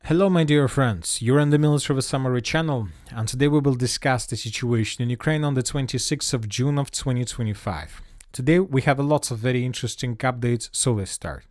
Hello my dear friends, you're on the Military Summary channel, and today we will discuss the situation in Ukraine on the 26th of June of 2025. Today we have lots of very interesting updates, so let's start.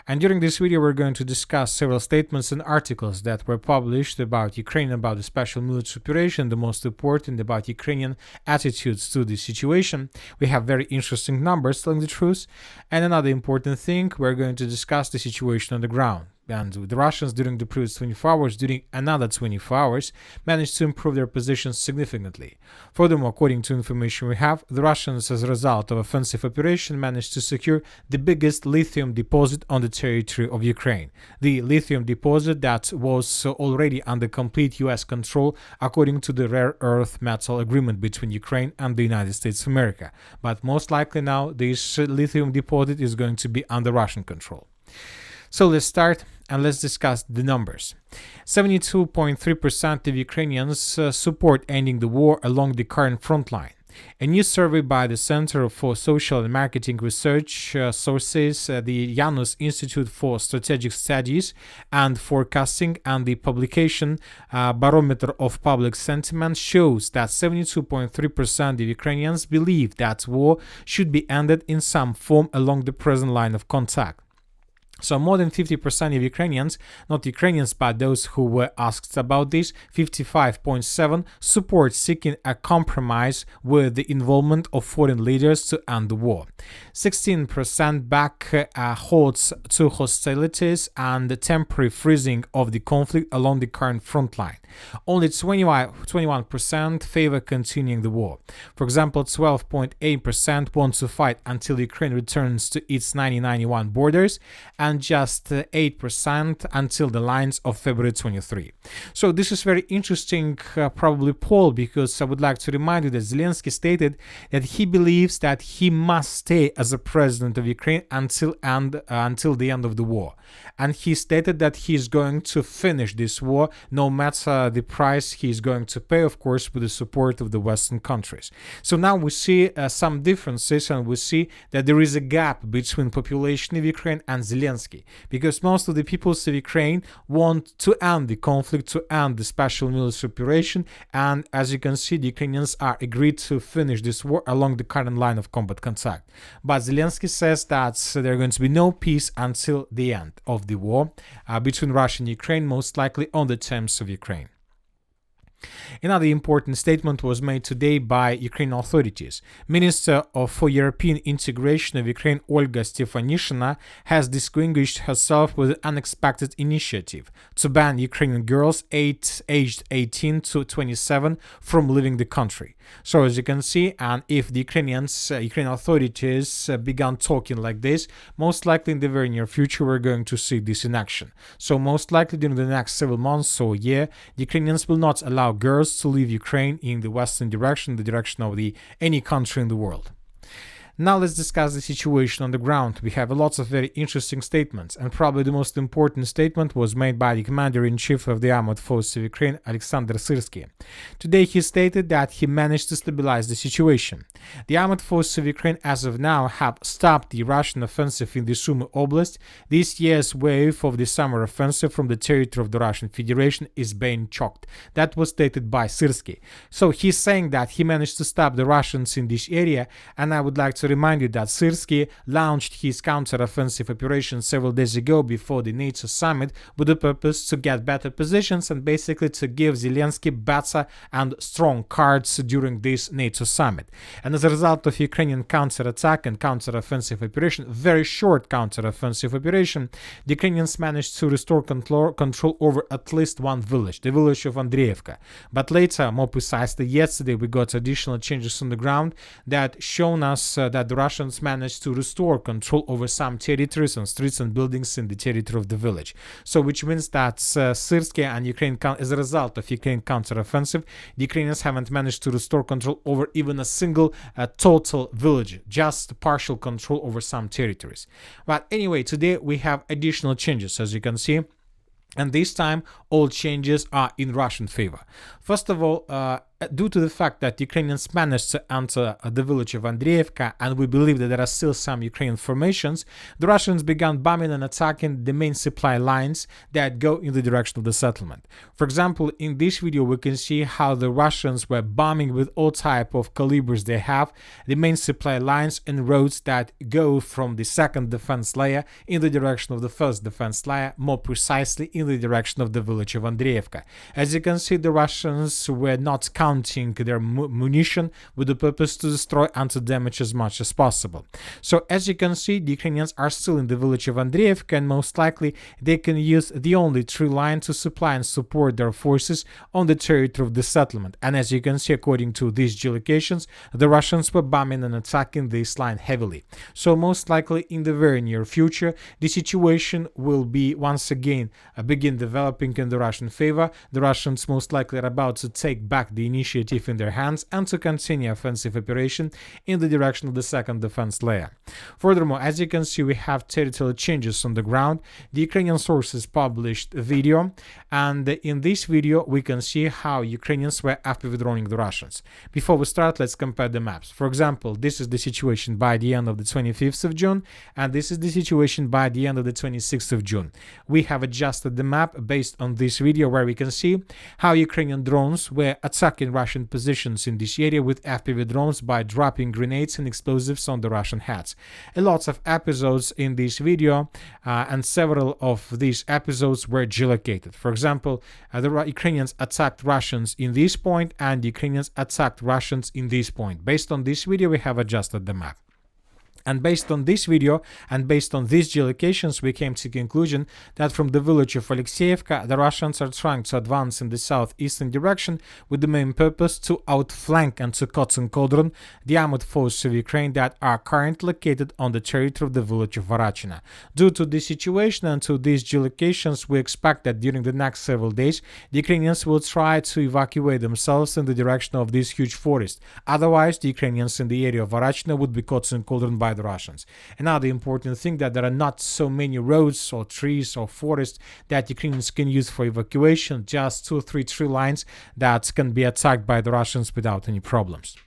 And during this video we're going to discuss several statements and articles that were published about Ukraine, about the special military operation, the most important about Ukrainian attitudes to the situation. We have very interesting numbers telling the truth, and another important thing, we're going to discuss the situation on the ground. And the Russians during the previous 24 hours, during another 24 hours, managed to improve their positions significantly. Furthermore, according to information we have, the Russians, as a result of offensive operation, managed to secure the biggest lithium deposit on the territory of Ukraine. The lithium deposit that was already under complete US control according to the rare earth metal agreement between Ukraine and the United States of America. But most likely now this lithium deposit is going to be under Russian control. So let's start and let's discuss the numbers. 72.3% of Ukrainians support ending the war along the current front line. A new survey by the Center for Social and Marketing Research sources, the Janus Institute for Strategic Studies and Forecasting, and the publication Barometer of Public Sentiment shows that 72.3% of Ukrainians believe that war should be ended in some form along the present line of contact. So more than 50% of Ukrainians, not Ukrainians but those who were asked about this, 55.7% support seeking a compromise with the involvement of foreign leaders to end the war. 16% back holds to hostilities and the temporary freezing of the conflict along the current front line. Only 21% favor continuing the war. For example, 12.8% want to fight until Ukraine returns to its 1991 borders, and just 8% until the lines of February 23. So this is very interesting, probably poll, because I would like to remind you that Zelensky stated that he believes that he must stay as a president of Ukraine until the end of the war. And he stated that he is going to finish this war no matter the price he is going to pay, of course, with the support of the Western countries. So now we see some differences, and we see that there is a gap between population of Ukraine and Zelensky, because most of the peoples of Ukraine want to end the conflict, to end the special military operation, and as you can see, the Ukrainians are agreed to finish this war along the current line of combat contact. But Zelensky says that there are going to be no peace until the end of the war between Russia and Ukraine, most likely on the terms of Ukraine. Another important statement was made today by Ukrainian authorities. Minister for European Integration of Ukraine, Olga Stefanishina, has distinguished herself with an unexpected initiative to ban Ukrainian girls aged 18 to 27 from leaving the country. So as you can see, and if the Ukrainian authorities began talking like this, most likely in the very near future we're going to see this in action. So most likely during the next several months or year, the Ukrainians will not allow girls to leave Ukraine in the western direction, the direction of any country in the world. Now let's discuss the situation on the ground. We have lots of very interesting statements, and probably the most important statement was made by the Commander-in-Chief of the Armored Forces of Ukraine, Alexander Syrsky. Today he stated that he managed to stabilize the situation. The Armored Forces of Ukraine as of now have stopped the Russian offensive in the Sumy Oblast. This year's wave of the summer offensive from the territory of the Russian Federation is being choked. That was stated by Syrsky. So he's saying that he managed to stop the Russians in this area, and I would like to remind you that Syrsky launched his counter-offensive operation several days ago before the NATO summit with the purpose to get better positions and basically to give Zelensky better and strong cards during this NATO summit. And as a result of Ukrainian counter-attack and counter-offensive operation, very short counter-offensive operation, the Ukrainians managed to restore control over at least one village, the village of Andreevka. But later, more precisely yesterday, we got additional changes on the ground that shown us that the Russians managed to restore control over some territories and streets and buildings in the territory of the village. So which means that Syrsky and Ukraine, as a result of Ukraine counter-offensive, the Ukrainians haven't managed to restore control over even a single total village, just partial control over some territories. But anyway, today we have additional changes, as you can see. And this time, all changes are in Russian favor. First of all, due to the fact that Ukrainians managed to enter the village of Andreevka, and we believe that there are still some Ukrainian formations, the Russians began bombing and attacking the main supply lines that go in the direction of the settlement. For example, in this video we can see how the Russians were bombing with all type of calibers they have the main supply lines and roads that go from the second defense layer in the direction of the first defense layer, more precisely in the direction of the village of Andreevka. As you can see, the Russians were not counting their munition with the purpose to destroy and to damage as much as possible. So as you can see, the Ukrainians are still in the village of Andreevka, and most likely they can use the only tree line to supply and support their forces on the territory of the settlement. And as you can see, according to these geolocations, the Russians were bombing and attacking this line heavily. So most likely in the very near future, the situation will be once again begin developing in the Russian favor. The Russians most likely are about to take back the initiative in their hands and to continue offensive operation in the direction of the second defense layer. Furthermore, as you can see, we have territorial changes on the ground. The Ukrainian sources published a video, and in this video we can see how Ukrainians were after withdrawing the Russians. Before we start, let's compare the maps. For example, this is the situation by the end of the 25th of June, and this is the situation by the end of the 26th of June. We have adjusted the map based on this video, where we can see how Ukrainian drones were attacking Russian positions in this area with FPV drones by dropping grenades and explosives on the Russian heads. A lot of episodes in this video, and several of these episodes were geolocated. For example, the Ukrainians attacked Russians in this point, and the Ukrainians attacked Russians in this point. Based on this video, we have adjusted the map. And based on this video and based on these geolocations, we came to the conclusion that from the village of Alexeyevka, the Russians are trying to advance in the southeastern direction with the main purpose to outflank and to cut and cauldron the armored forces of Ukraine that are currently located on the territory of the village of Varachina. Due to this situation and to these geolocations, we expect that during the next several days, the Ukrainians will try to evacuate themselves in the direction of this huge forest. Otherwise, the Ukrainians in the area of Varachina would be cut and cauldron by the Russians. Another important thing, that there are not so many roads or trees or forests that Ukrainians can use for evacuation, just 2 or 3 tree lines that can be attacked by the Russians without any problems.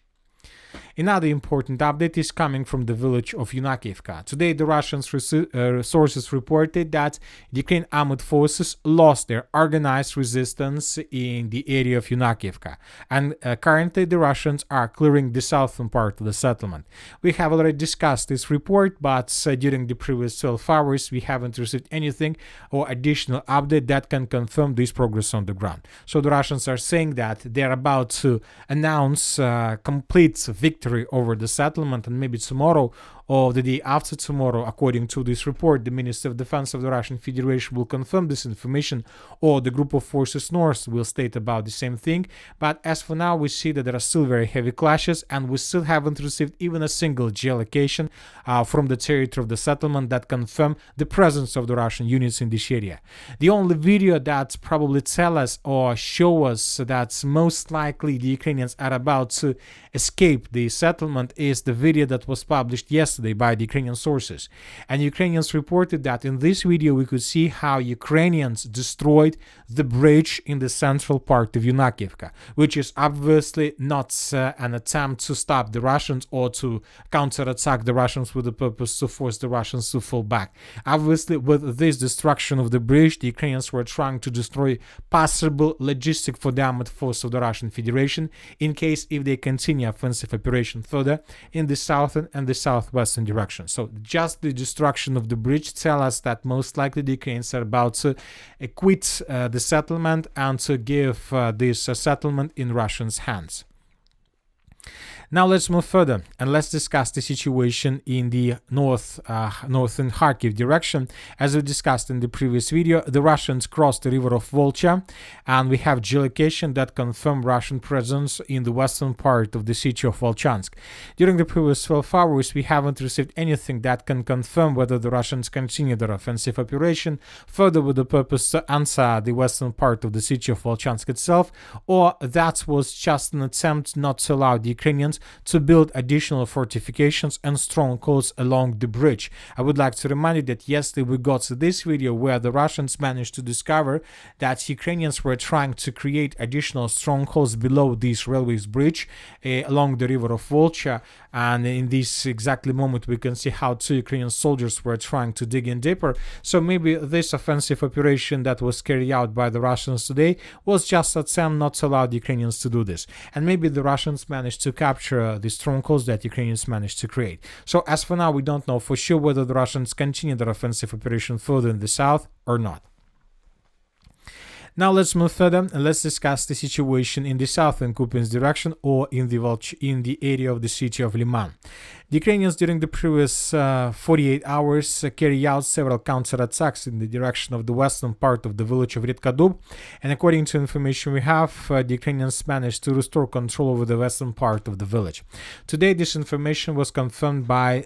Another important update is coming from the village of Yunakivka. Today, the Russian sources reported that the Ukrainian armed forces lost their organized resistance in the area of Yunakivka, and currently the Russians are clearing the southern part of the settlement. We have already discussed this report, but during the previous 12 hours, we haven't received anything or additional update that can confirm this progress on the ground. So the Russians are saying that they're about to announce complete victory over the settlement, and maybe tomorrow or the day after tomorrow, according to this report, the Minister of Defense of the Russian Federation will confirm this information, or the group of forces north will state about the same thing. But as for now, we see that there are still very heavy clashes, and we still haven't received even a single geolocation from the territory of the settlement that confirm the presence of the Russian units in this area. The only video that probably tell us or show us that most likely the Ukrainians are about to escape the settlement is the video that was published yesterday by the Ukrainian sources. And Ukrainians reported that in this video we could see how Ukrainians destroyed the bridge in the central part of Yunakivka, which is obviously not an attempt to stop the Russians or to counterattack the Russians with the purpose to force the Russians to fall back. Obviously, with this destruction of the bridge, the Ukrainians were trying to destroy possible logistic for the armed force of the Russian Federation in case if they continue offensive operation further in the southern and the southwestern direction. So just the destruction of the bridge tell us that most likely the Ukrainians are about to quit the settlement and to give this settlement in Russians' hands. Now let's move further and let's discuss the situation in the northern Kharkiv direction. As we discussed in the previous video, the Russians crossed the river of Volcha, and we have geolocation that confirm Russian presence in the western part of the city of Volchansk. During the previous 12 hours, we haven't received anything that can confirm whether the Russians continue their offensive operation further with the purpose to answer the western part of the city of Volchansk itself, or that was just an attempt not to allow the Ukrainians Ukrainians to build additional fortifications and strongholds along the bridge. I would like to remind you that yesterday we got to this video where the Russians managed to discover that Ukrainians were trying to create additional strongholds below this railways bridge along the river of Volcha, and in this exactly moment we can see how two Ukrainian soldiers were trying to dig in deeper. So maybe this offensive operation that was carried out by the Russians today was just an attempt not to allow the Ukrainians to do this, and maybe the Russians managed to capture the strongholds that Ukrainians managed to create. So as for now, we don't know for sure whether the Russians continue their offensive operation further in the south or not. Now let's move further and let's discuss the situation in the southern Kupiansk direction, or in the area of the city of Liman. The Ukrainians during the previous 48 hours carry out several counterattacks in the direction of the western part of the village of Redkadub, and according to information we have, the Ukrainians managed to restore control over the western part of the village. Today this information was confirmed by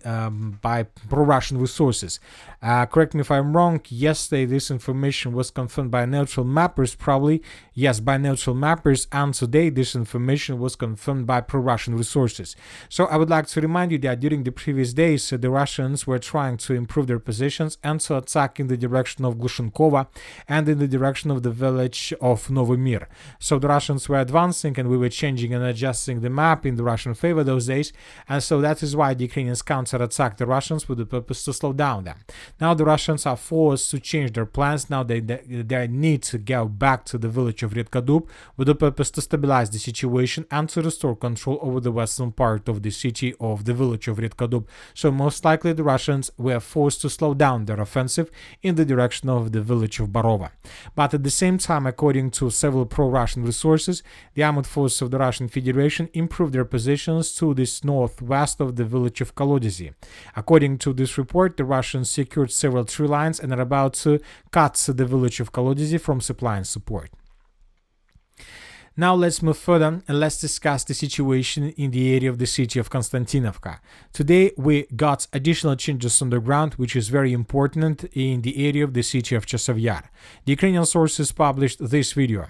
pro-Russian resources. Correct me if I'm wrong, yesterday this information was confirmed by neutral mappers, probably, yes, by neutral mappers, and today this information was confirmed by pro-Russian resources. So I would like to remind you that during the previous days, the Russians were trying to improve their positions and to attack in the direction of Glushenkova and in the direction of the village of Novomir. So the Russians were advancing, and we were changing and adjusting the map in the Russian favor those days, and so that is why the Ukrainians counterattacked the Russians with the purpose to slow down them. Now the Russians are forced to change their plans. Now they need to go back to the village of Redkadub with the purpose to stabilize the situation and to restore control over the western part of the city of the village of Redkadub. So most likely the Russians were forced to slow down their offensive in the direction of the village of Barova. But at the same time, according to several pro-Russian resources, the armed forces of the Russian Federation improved their positions to the northwest of the village of Kolodezi. According to this report, the Russians secured several tree lines and are about to cut the village of Kolodezi from supplying support. Now let's move further and let's discuss the situation in the area of the city of Konstantinovka. Today we got additional changes on the ground, which is very important in the area of the city of Chasiv Yar. The Ukrainian sources published this video,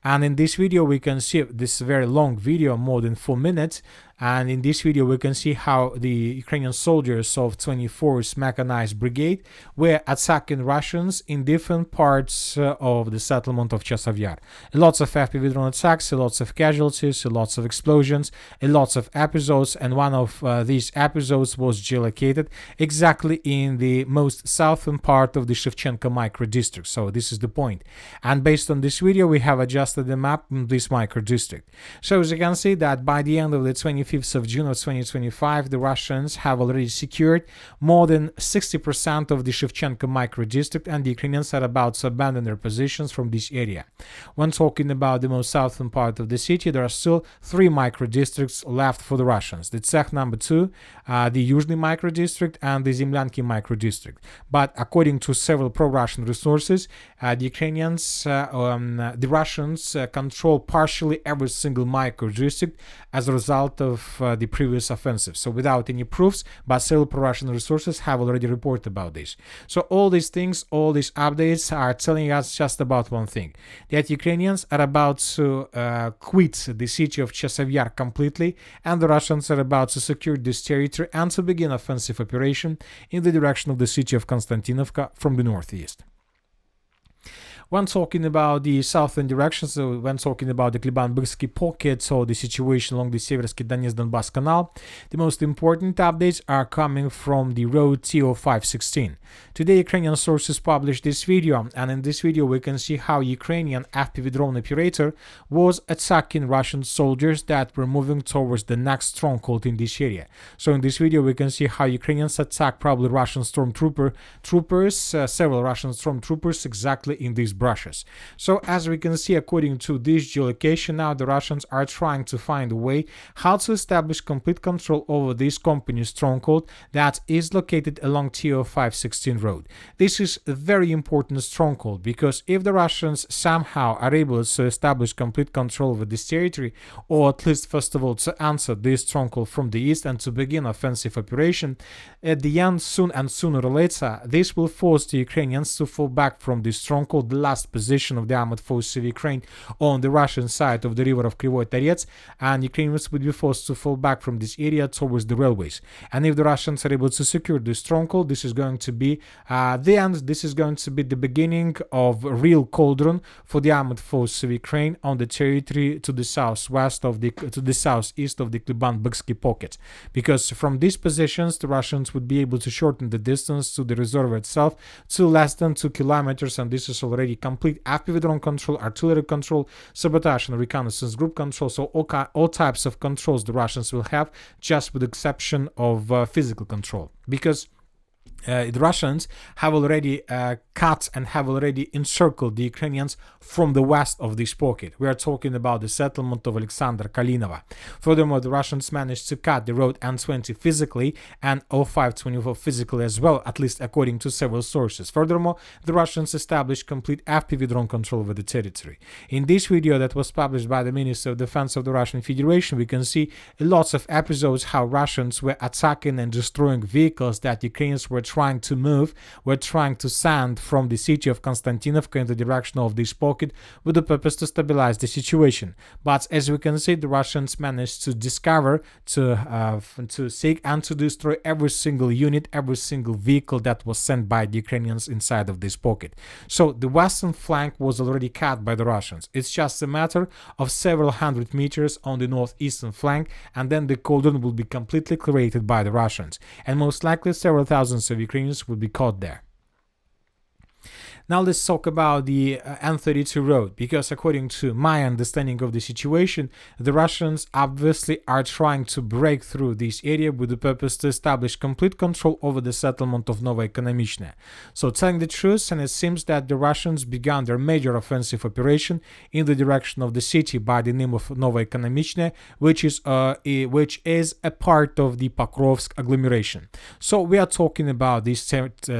and in this video we can see this very long video, more than 4 minutes, and in this video we can see how the Ukrainian soldiers of 24th Mechanized Brigade were attacking Russians in different parts of the settlement of Chasiv Yar. Lots of FPV drone attacks, lots of casualties, lots of explosions, lots of episodes, and one of these episodes was geolocated exactly in the most southern part of the Shevchenko micro district. So this is the point. And based on this video we have adjusted the map in this micro district. So as you can see that by the end of the 25th of June of 2025, the Russians have already secured more than 60% of the Shevchenko micro district, and the Ukrainians are about to abandon their positions from this area. When talking about the most southern part of the city, there are still 3 micro districts left for the Russians: the Tsech number 2, the Yuzhny micro district, and the Zemlyanki micro district. But according to several pro-Russian resources, the Russians control partially every single micro district as a result of the previous offensive. So without any proofs, but several pro-Russian resources have already reported about this. So all these things, all these updates are telling us just about one thing: that Ukrainians are about to quit the city of Chasiv Yar completely, and the Russians are about to secure this territory and to begin offensive operation in the direction of the city of Konstantinovka from the northeast. When talking about the southern direction, so when talking about the Kliban-Byrsky pocket, so the situation along the Seversky Donetsk-Donbass Canal, the most important updates are coming from the road TO516. Today Ukrainian sources published this video, and in this video we can see how Ukrainian FPV drone operator was attacking Russian soldiers that were moving towards the next stronghold in this area. So in this video we can see how Ukrainians attack probably Russian several Russian stormtroopers exactly in these brushes. So as we can see, according to this geolocation, now the Russians are trying to find a way how to establish complete control over this company's stronghold that is located along TO516 road. This is a very important stronghold, because if the Russians somehow are able to establish complete control over this territory, or at least first of all to answer this stronghold from the east and to begin offensive operation, at the end, sooner or later, this will force the Ukrainians to fall back from this stronghold last position of the armored forces of Ukraine on the Russian side of the river of Kryvyi Tarets, and Ukrainians would be forced to fall back from this area towards the railways. And if the Russians are able to secure this stronghold, this is going to be the end. This is going to be the beginning of a real cauldron for the armored forces of Ukraine on the territory to the southwest of the southeast of the Kliban-Byksky pocket, because from these positions the Russians would be able to shorten the distance to the reserve itself to less than 2 kilometers, and this is already complete FPV drone control, artillery control, sabotage and reconnaissance group control. So all types of controls the Russians will have, just with the exception of physical control, because the Russians have already cut and have already encircled the Ukrainians from the west of this pocket. We are talking about the settlement of Alexander Kalinovo. Furthermore, the Russians managed to cut the road N20 physically and 0524 physically as well, at least according to several sources. Furthermore, the Russians established complete FPV drone control over the territory. In this video that was published by the Minister of Defense of the Russian Federation, we can see lots of episodes how Russians were attacking and destroying vehicles that Ukrainians were trying to move, were trying to send from the city of Konstantinovka in the direction of this pocket with the purpose to stabilize the situation. But as we can see, the Russians managed to discover, to seek and to destroy every single unit, every single vehicle that was sent by the Ukrainians inside of this pocket. So the western flank was already cut by the Russians. It's just a matter of several hundred meters on the northeastern flank, and then the cauldron will be completely cleared by the Russians, and most likely several thousands of Ukrainians will be caught there. Now let's talk about the N32 Road, because according to my understanding of the situation, the Russians obviously are trying to break through this area with the purpose to establish complete control over the settlement of Novaya Ekonomichne. So telling the truth, and it seems that the Russians began their major offensive operation in the direction of the city by the name of Novaya Ekonomichne, which is a part of the Pokrovsk agglomeration. So we are talking about this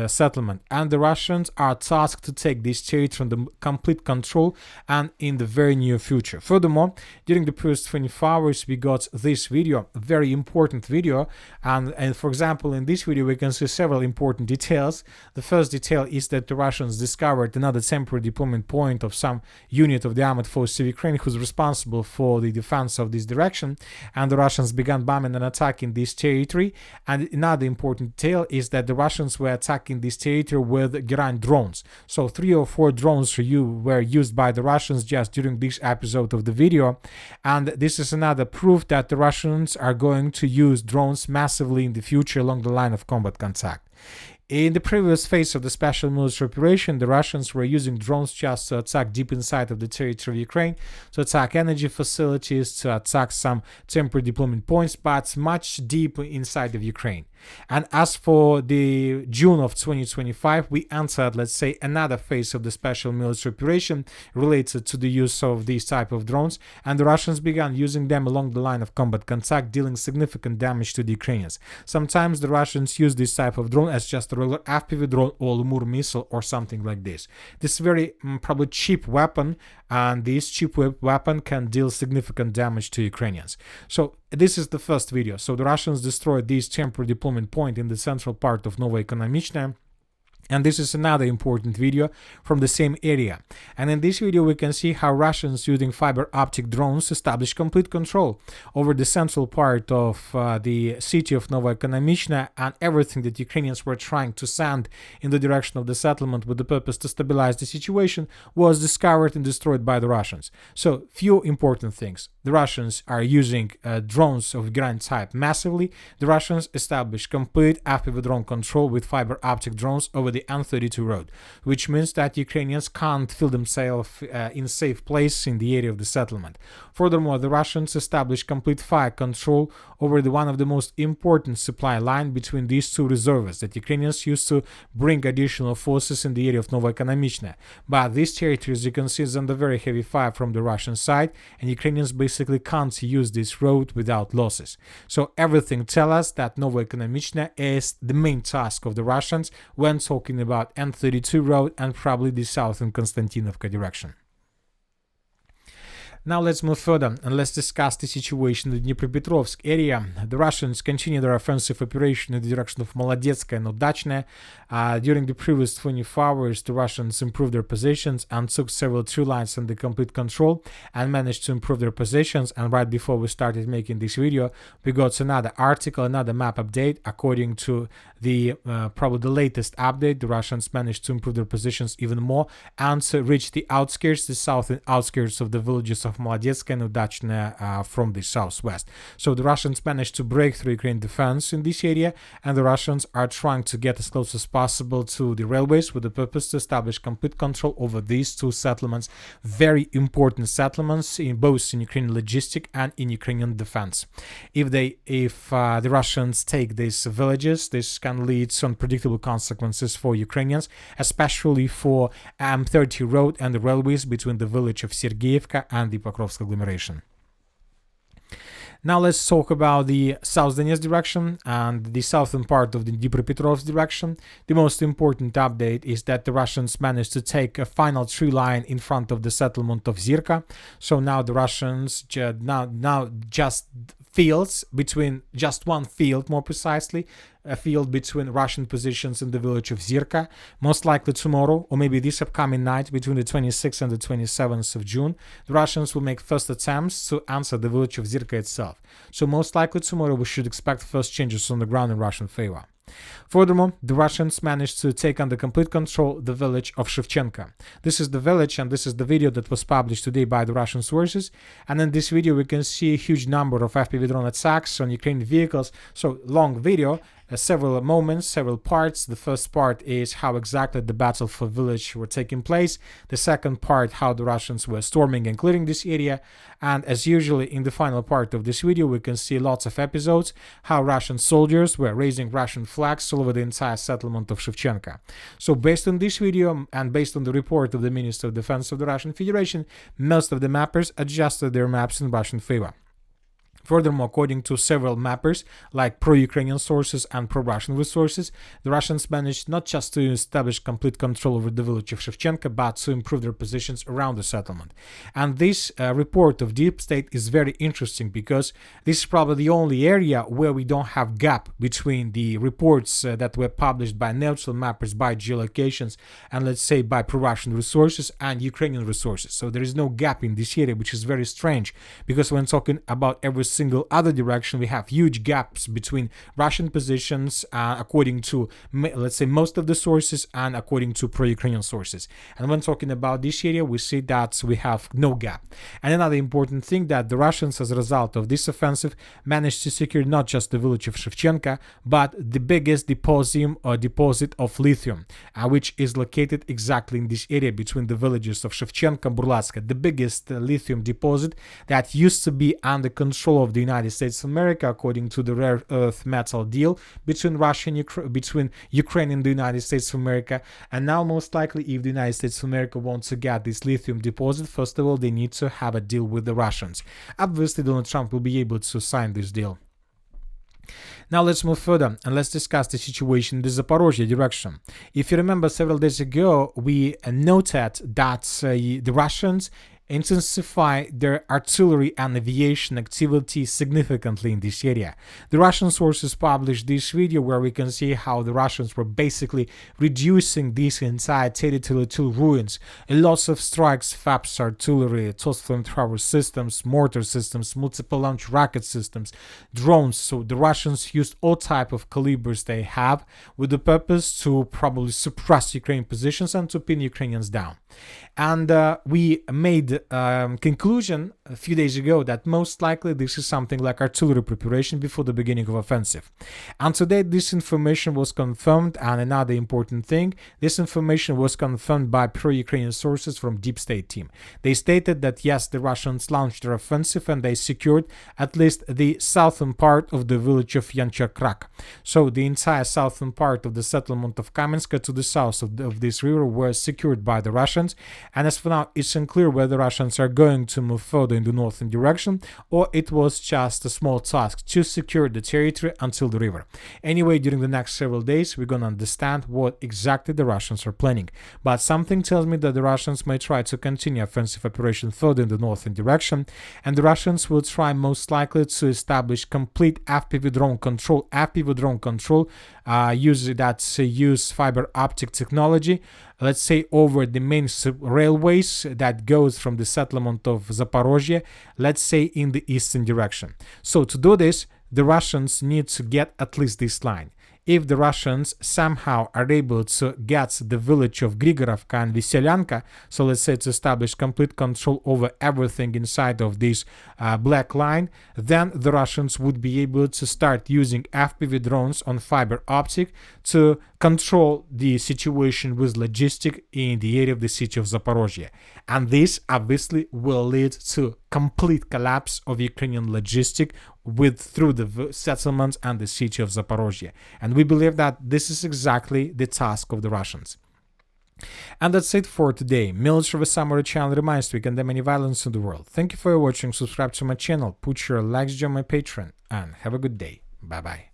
settlement, and the Russians are tasked to take this territory under complete control and in the very near future. Furthermore, during the first 24 hours we got this video, a very important video, and for example in this video we can see several important details. The first detail is that the Russians discovered another temporary deployment point of some unit of the armored forces of Ukraine who's responsible for the defense of this direction, and the Russians began bombing and attacking this territory. And another important detail is that the Russians were attacking this territory with Geran drones. So 3 or 4 drones were used by the Russians just during this episode of the video, and this is another proof that the Russians are going to use drones massively in the future along the line of combat contact. In the previous phase of the special military operation, the Russians were using drones just to attack deep inside of the territory of Ukraine, to attack energy facilities, to attack some temporary deployment points, but much deeper inside of Ukraine. And as for the June of 2025, we entered, let's say, another phase of the special military operation related to the use of these type of drones, and the Russians began using them along the line of combat contact, dealing significant damage to the Ukrainians. Sometimes the Russians use this type of drone as just a regular FPV drone or Lemur missile or something like this. This very probably cheap weapon, and this cheap weapon can deal significant damage to Ukrainians. So this is the first video. So the Russians destroyed this temporary deployment point in the central part of Novaya Ekonomichne. And this is another important video from the same area. And in this video we can see how Russians using fiber optic drones establish complete control over the central part of the city of Novaya Ekonomichne, and everything that Ukrainians were trying to send in the direction of the settlement with the purpose to stabilize the situation was discovered and destroyed by the Russians. So few important things. The Russians are using drones of Grand type massively. The Russians established complete FPV drone control with fiber optic drones over the N32 Road, which means that Ukrainians can't feel themselves in safe place in the area of the settlement. Furthermore, the Russians established complete fire control over one of the most important supply line between these two reservoirs that Ukrainians used to bring additional forces in the area of Novaya Ekonomichne. But this territory, as you can see, is under very heavy fire from the Russian side, and Ukrainians basically can't use this road without losses. So everything tells us that Novaya Ekonomichne is the main task of the Russians when talking about N32 Road and probably the southern Konstantinovka direction. Now let's move further and let's discuss the situation in the Dnipropetrovsk area. The Russians continue their offensive operation in the direction of Molodetskaya and Udachne. During the previous 24 hours, the Russians improved their positions and took several tree lines under complete control and managed to improve their positions. And right before we started making this video, we got another article, another map update. According to the probably the latest update, the Russians managed to improve their positions even more and to reach the outskirts, the southern outskirts of the villages of Molodetskaya and Udachne from the southwest. So the Russians managed to break through Ukrainian defense in this area, and the Russians are trying to get as close as possible to the railways with the purpose to establish complete control over these two settlements, very important settlements in both in Ukrainian logistic and in Ukrainian defense. If the Russians take these villages, this can lead to unpredictable consequences for Ukrainians, especially for N32 Road and the railways between the village of Sergeyevka and the Pokrovsk agglomeration. Now let's talk about the South Donetsk direction and the southern part of the Dnipropetrovsk direction. The most important update is that the Russians managed to take a final tree line in front of the settlement of Zirka. So now the Russians now just fields between just one field, more precisely, a field between Russian positions in the village of Zirka. Most likely tomorrow, or maybe this upcoming night, between the 26th and the 27th of June, the Russians will make first attempts to answer the village of Zirka itself. So most likely tomorrow we should expect first changes on the ground in Russian favor. Furthermore, the Russians managed to take under complete control the village of Shevchenko. This is the village, and this is the video that was published today by the Russian sources. And in this video, we can see a huge number of FPV drone attacks on Ukrainian vehicles. So, long video, several moments, several parts. The first part is how exactly the battle for village were taking place. The second part, how the Russians were storming and clearing this area. And as usually in the final part of this video, we can see lots of episodes, how Russian soldiers were raising Russian flags all over the entire settlement of Shevchenko. So based on this video and based on the report of the Minister of Defense of the Russian Federation, most of the mappers adjusted their maps in Russian favor. Furthermore, according to several mappers, like pro-Ukrainian sources and pro-Russian resources, the Russians managed not just to establish complete control over the village of Shevchenko, but to improve their positions around the settlement. And this report of Deep State is very interesting because this is probably the only area where we don't have gap between the reports that were published by neutral mappers, by geolocations, and let's say by pro-Russian resources and Ukrainian resources. So there is no gap in this area, which is very strange, because when talking about every single other direction, we have huge gaps between Russian positions according to, let's say, most of the sources and according to pro-Ukrainian sources. And when talking about this area, we see that we have no gap. And another important thing, that the Russians, as a result of this offensive, managed to secure not just the village of Shevchenko, but the biggest deposit of lithium, which is located exactly in this area between the villages of Shevchenko and Burlatska, the biggest lithium deposit that used to be under control of the United States of America, according to the rare earth metal deal between Russia and between Ukraine and the United States of America. And now, most likely, if the United States of America wants to get this lithium deposit, first of all, they need to have a deal with the Russians. Obviously, Donald Trump will be able to sign this deal. Now let's move further and let's discuss the situation in the Zaparo direction. If you remember, several days ago, we noted that the Russians intensify their artillery and aviation activity significantly in this area. The Russian sources published this video where we can see how the Russians were basically reducing this entire territory to ruins. Lots of strikes, FAPS artillery, toss flamethrower systems, mortar systems, multiple launch rocket systems, drones. So the Russians used all type of calibers they have with the purpose to probably suppress Ukrainian positions and to pin Ukrainians down. And we made conclusion a few days ago that most likely this is something like artillery preparation before the beginning of offensive. And today this information was confirmed, and another important thing, this information was confirmed by pro-Ukrainian sources from Deep State team. They stated that yes, the Russians launched their offensive and they secured at least the southern part of the village of Yanchakrak. So the entire southern part of the settlement of Kamenska to the south of this river were secured by the Russians. And as for now, it's unclear whether Russians are going to move further in the northern direction, or it was just a small task to secure the territory until the river. Anyway, during the next several days, we're going to understand what exactly the Russians are planning. But something tells me that the Russians may try to continue offensive operation further in the northern direction, and the Russians will try most likely to establish complete FPV drone control. Use fiber optic technology, let's say over the main railways that goes from the settlement of Zaporozhye, let's say in the eastern direction. So to do this, the Russians need to get at least this line. If the Russians somehow are able to get the village of Grigorovka and Veselyanka, so let's say to establish complete control over everything inside of this black line, then the Russians would be able to start using FPV drones on fiber optic to control the situation with logistics in the area of the city of Zaporozhye. And this obviously will lead to complete collapse of Ukrainian logistic through the settlements and the city of Zaporozhye. And we believe that this is exactly the task of the Russians. And that's it for today. Military Summary channel reminds you we condemn any violence in the world. Thank you for watching. Subscribe to my channel, put your likes, join my Patreon, and have a good day. Bye bye.